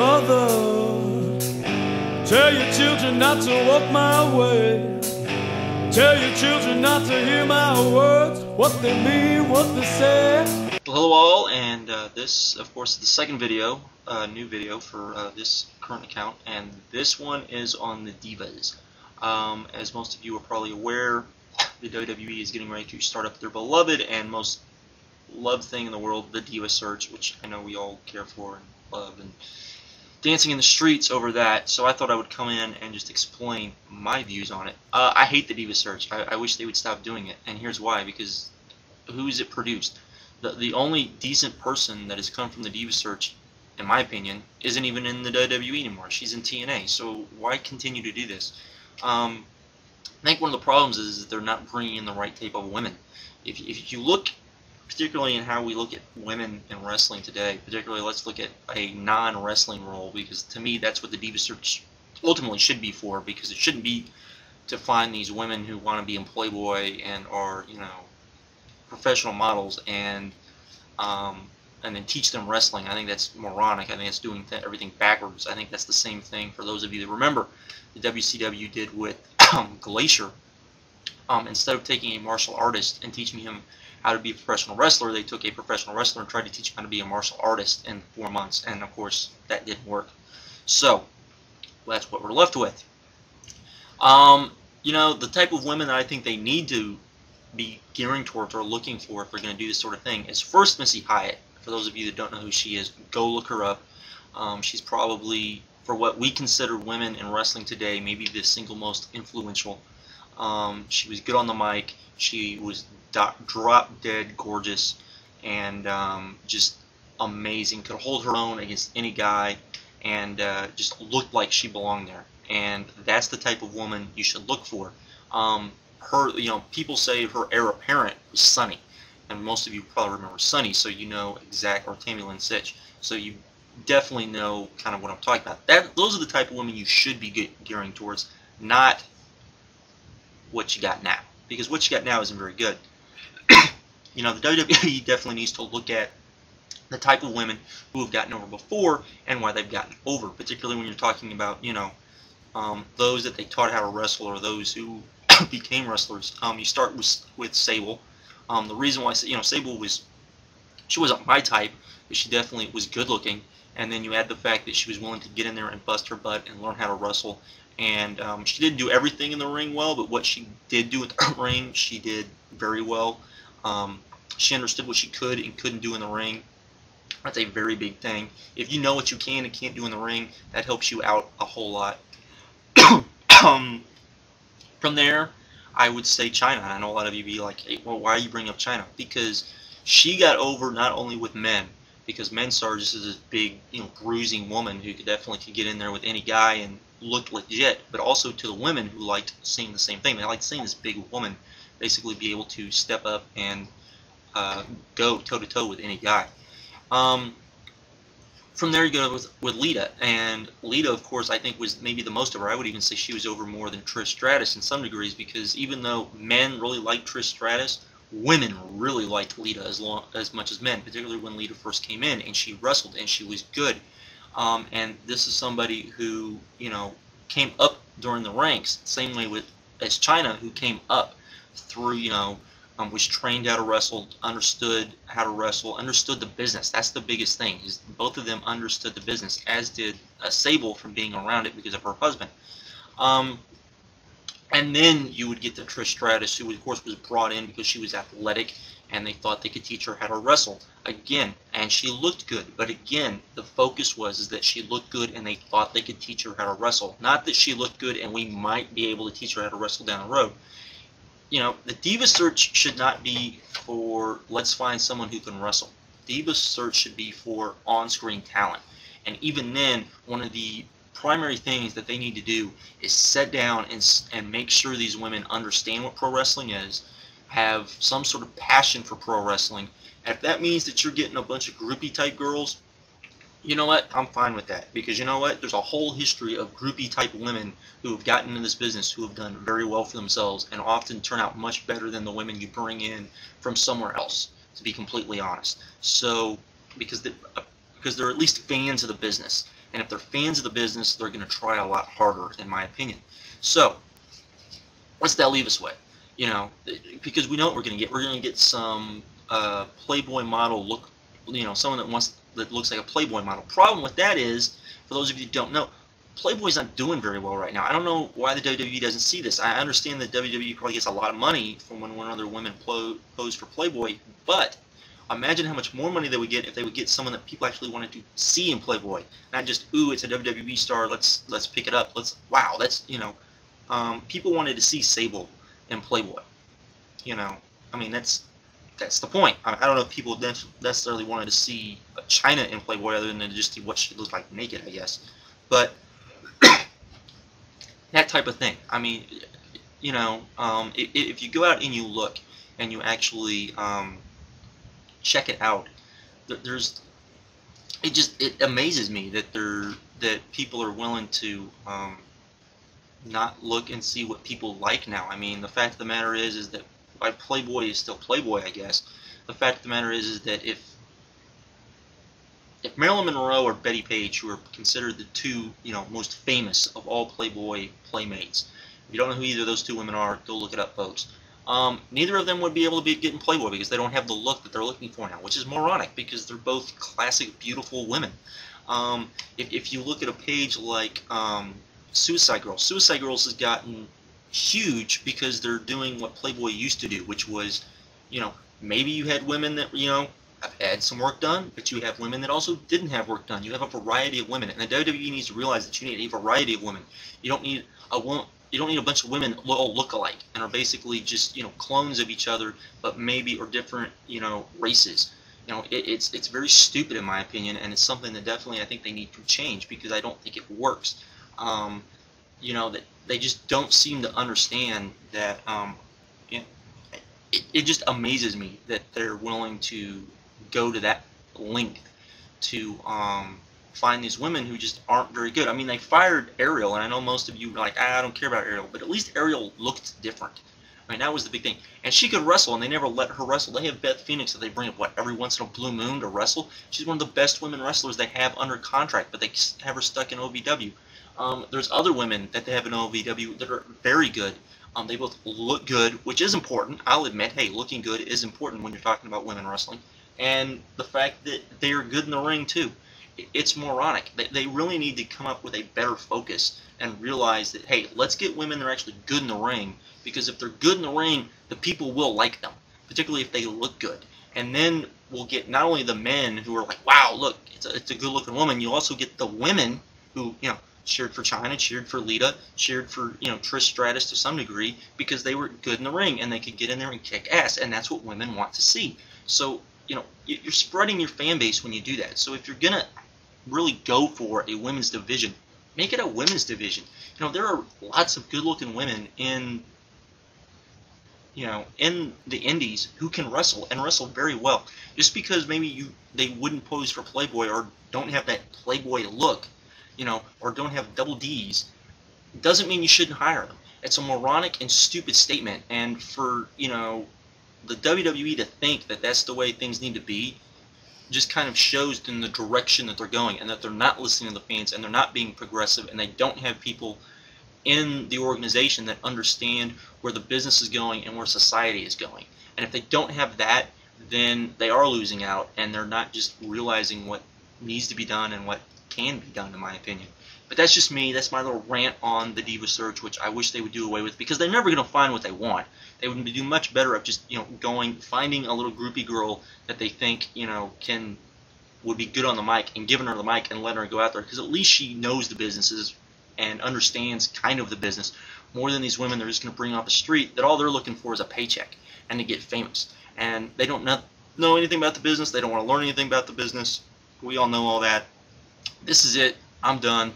Mother, tell your children not to walk my way. Tell your children not to hear my words, what they mean, what they say. Hello all, and this, of course, is the second video, new video for this current account, and this one is on the Divas. As most of you are probably aware, the WWE is getting ready to start up their beloved and most loved thing in the world, the Diva search, which I know we all care for and love, and dancing in the streets over that. So I thought I would come in and just explain my views on it. I hate the Diva search. I wish they would stop doing it, and here's why. Because who is it produced? The only decent person that has come from the Diva search, in my opinion, isn't even in the WWE anymore. She's in TNA. So why continue to do this? I think one of the problems is that they're not bringing in the right type of women. If you look, particularly in how we look at women in wrestling today, particularly let's look at a non-wrestling role, because to me that's what the Diva search ultimately should be for, because it shouldn't be to find these women who want to be in Playboy and are, you know, professional models and then teach them wrestling. I think that's moronic. I think that's doing everything backwards. I think that's the same thing for those of you that remember the WCW did with Glacier. Instead of taking a martial artist and teaching him how to be a professional wrestler, they took a professional wrestler and tried to teach him how to be a martial artist in 4 months, and of course that didn't work. So that's what we're left with. You know, the type of women that I think they need to be gearing towards or looking for if they're going to do this sort of thing is first Missy Hyatt. For those of you that don't know who she is, go look her up. She's probably, for what we consider women in wrestling today, maybe the single most influential. She was good on the mic. She was drop dead gorgeous and just amazing. Could hold her own against any guy, and just looked like she belonged there. And that's the type of woman you should look for. Her, you know, people say her heir apparent was Sunny, and most of you probably remember Sunny, so you know or Tammy Lynn Sitch, so you definitely know kind of what I'm talking about. Those are the type of women you should be gearing towards, not what you got now, because what you got now isn't very good. You know, the WWE definitely needs to look at the type of women who have gotten over before and why they've gotten over, particularly when you're talking about, you know, those that they taught how to wrestle or those who became wrestlers. You start with Sable. The reason why, you know, Sable she wasn't my type, but she definitely was good looking. And then you add the fact that she was willing to get in there and bust her butt and learn how to wrestle. And she didn't do everything in the ring well, but what she did do in the ring, she did very well. She understood what she could and couldn't do in the ring. That's a very big thing. If you know what you can and can't do in the ring, that helps you out a whole lot. From there, I would say China. And I know a lot of you be like, hey, well, why are you bringing up China? Because she got over not only with men, because men saw her just as this big, you know, bruising woman who could get in there with any guy and looked legit, but also to the women who liked seeing the same thing. They liked seeing this big woman basically be able to step up and go toe-to-toe with any guy. From there you go with Lita, and Lita, of course, I think was maybe the most of her. I would even say she was over more than Trish Stratus in some degrees, because even though men really liked Trish Stratus, women really liked Lita as much as men, particularly when Lita first came in and she wrestled and she was good. And this is somebody who, you know, came up during the ranks, same way as China, who came up through, you know, was trained how to wrestle, understood how to wrestle, understood the business. That's the biggest thing, is both of them understood the business, as did Sable from being around it because of her husband. And then you would get the Trish Stratus, who of course was brought in because she was athletic and they thought they could teach her how to wrestle. Again, and she looked good, but again, the focus was that she looked good and they thought they could teach her how to wrestle. Not that she looked good and we might be able to teach her how to wrestle down the road. You know, the Diva search should not be for, let's find someone who can wrestle. Diva search should be for on-screen talent. And even then, one of the primary things that they need to do is sit down and make sure these women understand what pro wrestling is, have some sort of passion for pro wrestling. And if that means that you're getting a bunch of groupie type girls, you know what? I'm fine with that, because you know what? There's a whole history of groupie type women who have gotten into this business who have done very well for themselves and often turn out much better than the women you bring in from somewhere else, to be completely honest. So, because they're at least fans of the business. And if they're fans of the business, they're going to try a lot harder, in my opinion. So, what's that leave us with? You know, because we know what we're going to get. We're going to get some Playboy model look, you know, someone that looks like a Playboy model. Problem with that is, for those of you who don't know, Playboy's not doing very well right now. I don't know why the WWE doesn't see this. I understand that WWE probably gets a lot of money from when other women pose for Playboy, but imagine how much more money they would get if they would get someone that people actually wanted to see in Playboy, not just, ooh, it's a WWE star, let's pick it up. Wow, that's, you know, people wanted to see Sable in Playboy. You know, I mean, that's the point. I don't know if people necessarily wanted to see China in Playboy other than just see what she looks like naked, I guess. But that type of thing. I mean, you know, if you go out and you look and you actually check it out, it amazes me that people are willing to not look and see what people like now. I mean, the fact of the matter is that why Playboy is still Playboy, I guess. The fact of the matter is that if Marilyn Monroe or Betty Page, who are considered the two, you know, most famous of all Playboy playmates, if you don't know who either of those two women are, go look it up, folks. Neither of them would be able to be getting Playboy because they don't have the look that they're looking for now, which is moronic because they're both classic, beautiful women. If you look at a page like Suicide Girls has gotten huge because they're doing what Playboy used to do, which was, you know, maybe you had women that, you know, have had some work done, but you have women that also didn't have work done. You have a variety of women, and the WWE needs to realize that you need a variety of women. You don't need a bunch of women all look alike and are basically just, you know, clones of each other, but maybe are different, you know, races. You know, it's very stupid in my opinion, and it's something that definitely I think they need to change because I don't think it works. You know, that they just don't seem to understand that. It just amazes me that they're willing to go to that length to find these women who just aren't very good. I mean, they fired Ariel, and I know most of you are like, I don't care about Ariel, but at least Ariel looked different. I mean, that was the big thing. And she could wrestle, and they never let her wrestle. They have Beth Phoenix that they bring up, what, every once in a blue moon to wrestle? She's one of the best women wrestlers they have under contract, but they have her stuck in OVW. There's other women that they have in OVW that are very good. They both look good, which is important. I'll admit, hey, looking good is important when you're talking about women wrestling. And the fact that they are good in the ring, too. It's moronic. They really need to come up with a better focus and realize that, hey, let's get women that are actually good in the ring, because if they're good in the ring, the people will like them, particularly if they look good. And then we'll get not only the men who are like, wow, look, it's a good-looking woman, you'll also get the women who, you know, cheered for China, cheered for Lita, cheered for, you know, Trish Stratus to some degree, because they were good in the ring and they could get in there and kick ass, and that's what women want to see. So, you know, you're spreading your fan base when you do that. So if you're going to really go for a women's division, make it a women's division. You know, there are lots of good-looking women in, you know, in the indies who can wrestle and wrestle very well. Just because maybe they wouldn't pose for Playboy or don't have that Playboy look, you know, or don't have double D's, doesn't mean you shouldn't hire them. It's a moronic and stupid statement, and for, you know, the WWE to think that that's the way things need to be just kind of shows in the direction that they're going, and that they're not listening to the fans, and they're not being progressive, and they don't have people in the organization that understand where the business is going and where society is going. And if they don't have that, then they are losing out, and they're not just realizing what needs to be done and what can be done, in my opinion. But that's just me. That's my little rant on the Diva search, which I wish they would do away with, because they're never going to find what they want. They would do much better of just, you know, finding a little groupie girl that they think, you know, would be good on the mic, and giving her the mic and letting her go out there, because at least she knows the businesses and understands kind of the business more than these women that are just going to bring off the street that all they're looking for is a paycheck and to get famous. And they don't know anything about the business. They don't want to learn anything about the business. We all know all that. This is it. I'm done.